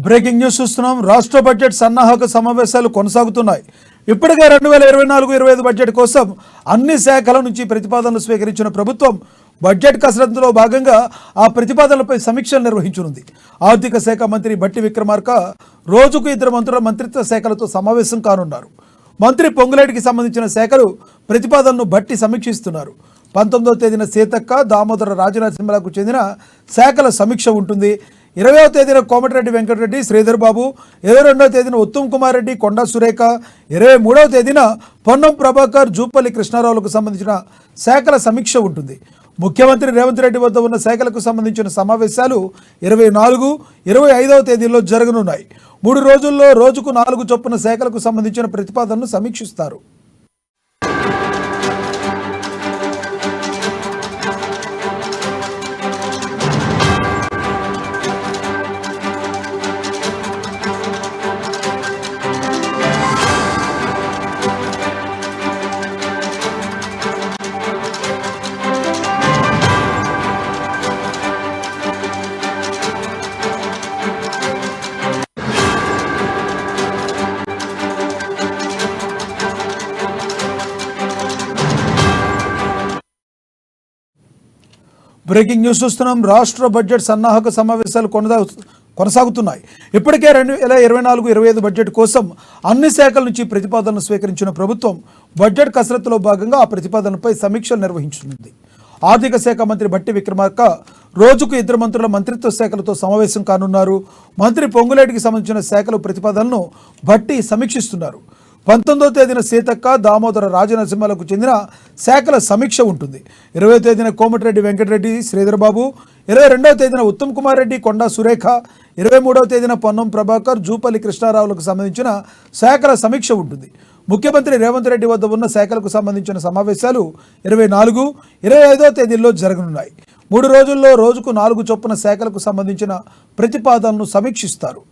Breaking news చూస్తున్నాం. రాష్ట్ర budget సన్నాహక సమావేశాలు కొనసాగుతున్నాయి. ఇప్పటికే 2024-25 బడ్జెట్ కోసం అన్ని శాఖల నుంచి ప్రతిపాదనలు స్వీకరించిన ప్రభుత్వం బడ్జెట్ కసరత్తులో భాగంగా ఆ ప్రతిపాదనలపై సమీక్షలు నిర్వహించనుంది. ఆర్థిక శాఖ మంత్రి భట్టి విక్రమార్క రోజుకు 2 మంత్రుల మంత్రిత్వ శాఖలతో సమావేశం కానున్నారు. మంత్రి పొంగులేటికి సంబంధించిన శాఖలు ప్రతిపాదనను భట్టి సమీక్షిస్తున్నారు. 19వ తేదీన సీతక్క, దామోదర రాజనరసింహలకు చెందిన శాఖల సమీక్ష ఉంటుంది. 20వ తేదీన కోమటిరెడ్డి వెంకటరెడ్డి, శ్రీధర్ బాబు, 22వ తేదీన ఉత్తమ్ కుమార్ రెడ్డి, కొండా సురేఖ, 23వ తేదీన పొన్నం ప్రభాకర్, జూపల్లి కృష్ణారావులకు సంబంధించిన శాఖల సమీక్ష ఉంటుంది. ముఖ్యమంత్రి రేవంత్ రెడ్డి వద్ద ఉన్న శాఖలకు సంబంధించిన సమావేశాలు 24, 25వ తేదీల్లో జరగనున్నాయి. 3 రోజుల్లో రోజుకు 4 చొప్పున శాఖలకు సంబంధించిన ప్రతిపాదనను సమీక్షిస్తారు. బ్రేకింగ్ న్యూస్ చూస్తున్నాం. రాష్ట్ర బడ్జెట్ సన్నాహక సమావేశాలు కొనసాగుతున్నాయి. ఇప్పటికే 2024-25 బడ్జెట్ కోసం అన్ని శాఖల నుంచి ప్రతిపాదనలు స్వీకరించిన ప్రభుత్వం బడ్జెట్ కసరత్తులో భాగంగా ఆ ప్రతిపాదనలపై సమీక్షలు నిర్వహించనుంది. ఆర్థిక శాఖ మంత్రి భట్టి విక్రమార్క రోజుకు 2 మంత్రుల మంత్రిత్వ శాఖలతో సమావేశం కానున్నారు. మంత్రి పొంగులేటికి సంబంధించిన శాఖల ప్రతిపాదనలను భట్టి సమీక్షిస్తున్నారు. 19వ తేదీన సీతక్క, దామోదర రాజనరసింహలకు చెందిన శాఖల సమీక్ష ఉంటుంది. 20వ తేదీన కోమటిరెడ్డి వెంకటరెడ్డి, శ్రీధర్ బాబు, 22వ తేదీన ఉత్తమ్ కుమార్ రెడ్డి, కొండా సురేఖ, 23వ తేదీన పొన్నం ప్రభాకర్, జూపల్లి కృష్ణారావులకు సంబంధించిన శాఖల సమీక్ష ఉంటుంది. ముఖ్యమంత్రి రేవంత్ రెడ్డి వద్ద ఉన్న శాఖలకు సంబంధించిన సమావేశాలు 24, 25వ తేదీల్లో జరగనున్నాయి. 3 రోజుల్లో రోజుకు 4 చొప్పున శాఖలకు సంబంధించిన ప్రతిపాదనను సమీక్షిస్తారు.